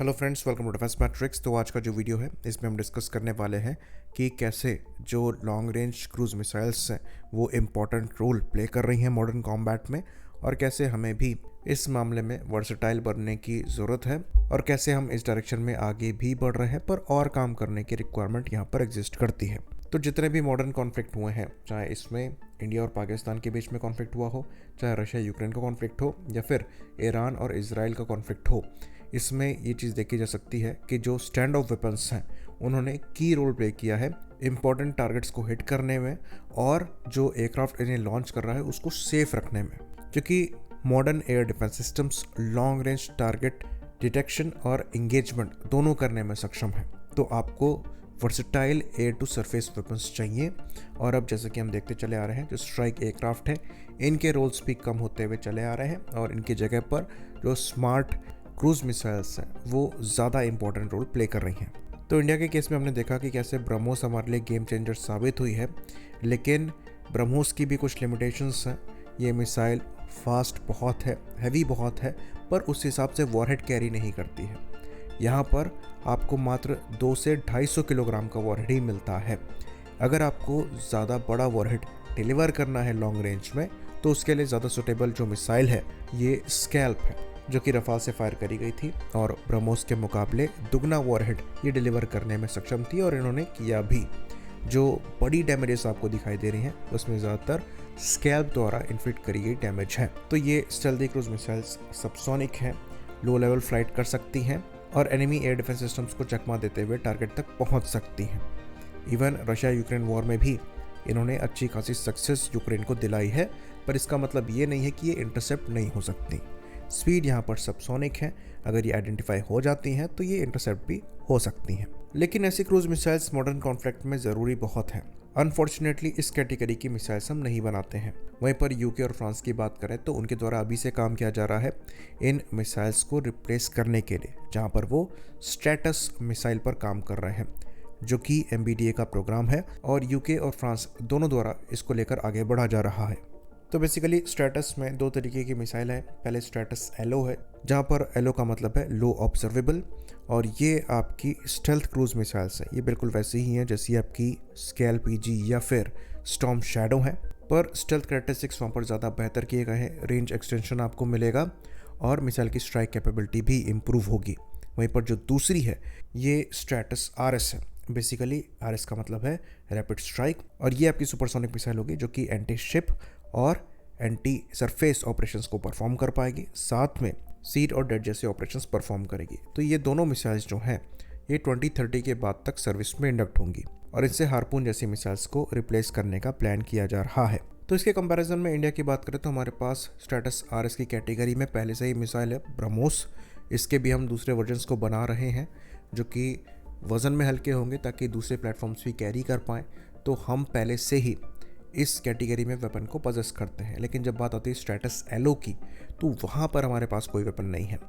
Hello friends, welcome to defence matrix. तो आज का जो वीडियो है इसमें हम डिस्कस करने वाले हैं कि कैसे जो लॉन्ग रेंज क्रूज मिसाइल्स हैं वो इम्पॉर्टेंट रोल प्ले कर रही हैं मॉडर्न कॉम्बैट में, और कैसे हमें भी इस मामले में वर्सेटाइल बनने की ज़रूरत है, और कैसे हम इस डायरेक्शन में आगे भी बढ़ रहे हैं, पर और काम करने की रिक्वायरमेंट यहाँ पर एग्जिस्ट करती है। तो जितने भी मॉडर्न कॉन्फ्लिक्ट हुए हैं, चाहे इसमें इंडिया और पाकिस्तान के बीच में कॉन्फ्लिक्ट हुआ हो, चाहे रशिया यूक्रेन का कॉन्फ्लिक्ट हो, या फिर ईरान और इजराइल का कॉन्फ्लिक्ट हो, इसमें ये चीज़ देखी जा सकती है कि जो स्टैंड ऑफ वेपन्स हैं उन्होंने की रोल प्ले किया है इंपॉर्टेंट टारगेट्स को हिट करने में, और जो एयरक्राफ्ट इन्हें लॉन्च कर रहा है उसको सेफ रखने में, क्योंकि modern air defence systems long range target detection और इंगेजमेंट दोनों करने में सक्षम है। तो आपको versatile air to surface weapons चाहिए, और अब जैसे कि हम देखते चले आ रहे हैं जो स्ट्राइक एयरक्राफ्ट है इनके रोल्स भी कम होते हुए चले आ रहे हैं, और इनकी जगह पर जो स्मार्ट क्रूज मिसाइल्स हैं वो ज़्यादा इंपॉर्टेंट रोल प्ले कर रही हैं। तो इंडिया के केस में हमने देखा कि कैसे ब्रह्मोस हमारे लिए गेम चेंजर साबित हुई है, लेकिन ब्रह्मोस की भी कुछ लिमिटेशंस हैं। ये मिसाइल फास्ट बहुत है, हैवी बहुत है, पर उस हिसाब से वॉरहेड कैरी नहीं करती है। यहाँ पर आपको मात्र 2 से 250 किलोग्राम का वॉरहेड ही मिलता है। अगर आपको ज़्यादा बड़ा वॉरहेड डिलीवर करना है लॉन्ग रेंज में, तो उसके लिए ज़्यादा सुटेबल जो मिसाइल है ये स्कैल्प है, जो कि रफाल से फायर करी गई थी, और ब्रह्मोस के मुकाबले दुगना वॉरहेड ये डिलीवर करने में सक्षम थी, और इन्होंने किया भी। जो बड़ी डैमेजेस आपको दिखाई दे रही हैं उसमें ज़्यादातर स्कैल्प द्वारा इन्फ्लिक्ट करी गई डैमेज है। तो ये स्टेल्दी क्रूज मिसाइल्स सबसोनिक हैं, लो लेवल फ्लाइट कर सकती हैं, और एनिमी एयर डिफेंस सिस्टम्स को चकमा देते हुए टारगेट तक पहुंच सकती हैं। इवन रशिया यूक्रेन वॉर में भी इन्होंने अच्छी खासी सक्सेस यूक्रेन को दिलाई है, पर इसका मतलब ये नहीं है कि ये इंटरसेप्ट नहीं हो सकती। स्पीड यहाँ पर सबसोनिक है, अगर ये आइडेंटिफाई हो जाती हैं तो ये इंटरसेप्ट भी हो सकती हैं। लेकिन ऐसी क्रूज मिसाइल्स मॉडर्न कॉन्फ्लिक्ट में ज़रूरी बहुत है। अनफॉर्चुनेटली इस कैटेगरी की मिसाइल्स हम नहीं बनाते हैं। वहीं पर यूके और फ्रांस की बात करें तो उनके द्वारा अभी से काम किया जा रहा है इन मिसाइल्स को रिप्लेस करने के लिए, जहाँ पर वो स्ट्रैटस मिसाइल पर काम कर रहे हैं, जो कि MBDA का प्रोग्राम है, और यूके और फ्रांस दोनों द्वारा इसको लेकर आगे बढ़ा जा रहा है। तो बेसिकली स्ट्रैटस में 2 तरीके की मिसाइल है। पहले स्ट्रैटस एलो है, जहाँ पर एलो का मतलब है लो ऑब्जर्वेबल, और ये आपकी स्टेल्थ क्रूज मिसाइल्स है। ये बिल्कुल वैसी ही हैं जैसी आपकी स्केल PG या फिर स्टॉर्म शैडो है, पर स्टेल्थ कैरेक्टरिस्टिक्स वहाँ पर ज़्यादा बेहतर किए गए हैं। रेंज एक्सटेंशन आपको मिलेगा, और मिसाइल की स्ट्राइक कैपेबिलिटी भी इम्प्रूव होगी। वहीं पर जो दूसरी है ये स्ट्रैटस RS है। बेसिकली RS का मतलब है रैपिड स्ट्राइक, और ये आपकी सुपरसोनिक मिसाइल होगी जो कि एंटी शिप और एंटी सरफेस ऑपरेशंस को परफॉर्म कर पाएगी, साथ में सीड और डेड जैसे ऑपरेशंस परफॉर्म करेगी। तो ये दोनों मिसाइल्स जो हैं ये 2030 के बाद तक सर्विस में इंडक्ट होंगी, और इससे हार्पून जैसी मिसाइल्स को रिप्लेस करने का प्लान किया जा रहा है। तो इसके कंपैरिजन में इंडिया की बात करें तो हमारे पास स्ट्रैटस RS की कैटेगरी में पहले से ही मिसाइल है ब्रह्मोस। इसके भी हम दूसरे वर्जन्स को बना रहे हैं जो कि वज़न में हल्के होंगे ताकि दूसरे प्लेटफॉर्म्स भी कैरी कर पाएँ। तो हम पहले से ही इस कैटेगरी में वेपन को पजेस करते हैं। लेकिन जब बात आती है स्ट्रैटस एलो की, तो वहाँ पर हमारे पास कोई वेपन नहीं है।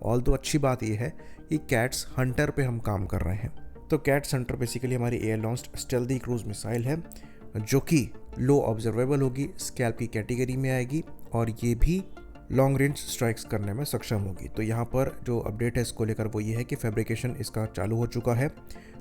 ऑल दो अच्छी बात यह है कि कैट्स हंटर पे हम काम कर रहे हैं। तो कैट्स हंटर बेसिकली हमारी एयर लॉन्च्ड स्टेल्दी क्रूज मिसाइल है, जो कि लो ऑब्जर्वेबल होगी, स्कैल्प की कैटेगरी में आएगी, और ये भी लॉन्ग रेंज स्ट्राइक्स करने में सक्षम होगी। तो यहाँ पर जो अपडेट है इसको लेकर वो ये है कि फैब्रिकेशन इसका चालू हो चुका है।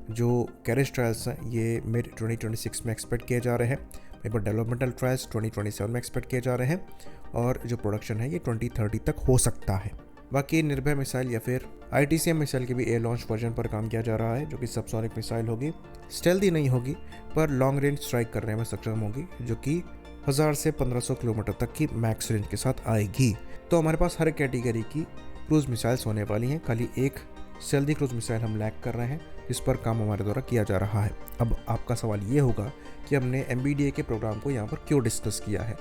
जो कैरेज ट्रायल्स हैं ये मिड 2026 में एक्सपेक्ट किए जा रहे हैं। वहीं पर डेवलपमेंटल ट्रायल्स 2027 में एक्सपेक्ट किए जा रहे हैं, और जो प्रोडक्शन है ये 2030 तक हो सकता है। बाकी निर्भय मिसाइल या फिर ITCM मिसाइल के भी एयर लॉन्च वर्जन पर काम किया जा रहा है, जो कि सबसोनिक मिसाइल होगी, स्टेल्दी नहीं होगी, पर लॉन्ग रेंज स्ट्राइक करने में सक्षम होगी, जो कि 1000 से 1500 किलोमीटर तक की मैक्स रेंज के साथ आएगी। तो हमारे पास हर कैटेगरी की क्रूज मिसाइल्स होने वाली हैं। खाली एक स्टेल्दी क्रूज मिसाइल हम लैक कर रहे हैं, जिस पर काम हमारे द्वारा किया जा रहा है। अब आपका सवाल ये होगा कि हमने MBDA के प्रोग्राम को यहाँ पर क्यों डिस्कस किया है।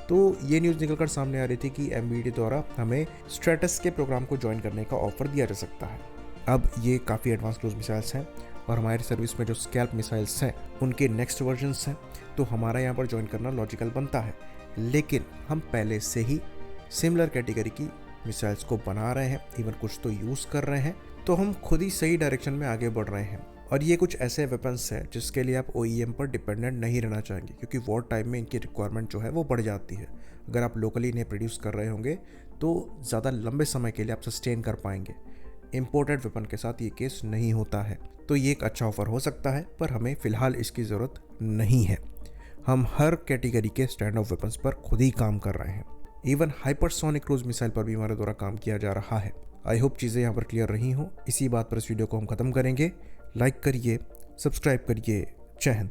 तो ये न्यूज़ निकलकर सामने आ रही थी कि MBDA द्वारा हमें स्ट्रैटस के प्रोग्राम को ज्वाइन करने का ऑफर दिया जा सकता है। अब ये काफ़ी एडवांस क्रूज मिसाइल्स हैं, और हमारी सर्विस में जो स्कैल्प मिसाइल्स हैं उनके नेक्स्ट वर्जन्स हैं, तो हमारा यहाँ पर ज्वाइन करना लॉजिकल बनता है। लेकिन हम पहले से ही सिमिलर कैटेगरी की मिसाइल्स को बना रहे हैं, इवन कुछ तो यूज़ कर रहे हैं, तो हम खुद ही सही डायरेक्शन में आगे बढ़ रहे हैं। और ये कुछ ऐसे वेपन्स हैं जिसके लिए आप OEM पर डिपेंडेंट नहीं रहना चाहेंगे, क्योंकि वॉर टाइम में इनकी रिक्वायरमेंट जो है वो बढ़ जाती है। अगर आप लोकली इन्हें प्रोड्यूस कर रहे होंगे तो ज़्यादा लंबे समय के लिए आप सस्टेन कर पाएंगे। इम्पोर्टेड वेपन के साथ ये केस नहीं होता है। तो ये एक अच्छा ऑफर हो सकता है, पर हमें फ़िलहाल इसकी ज़रूरत नहीं है। हम हर कैटेगरी के स्टैंड ऑफ वेपन्स पर खुद ही काम कर रहे हैं। इवन हाइपरसोनिक क्रूज मिसाइल पर भी हमारे द्वारा काम किया जा रहा है। आई होप चीज़ें यहाँ पर क्लियर रही हों। इसी बात पर इस वीडियो को हम ख़त्म करेंगे। लाइक करिए, सब्सक्राइब करिए। जय हिंद।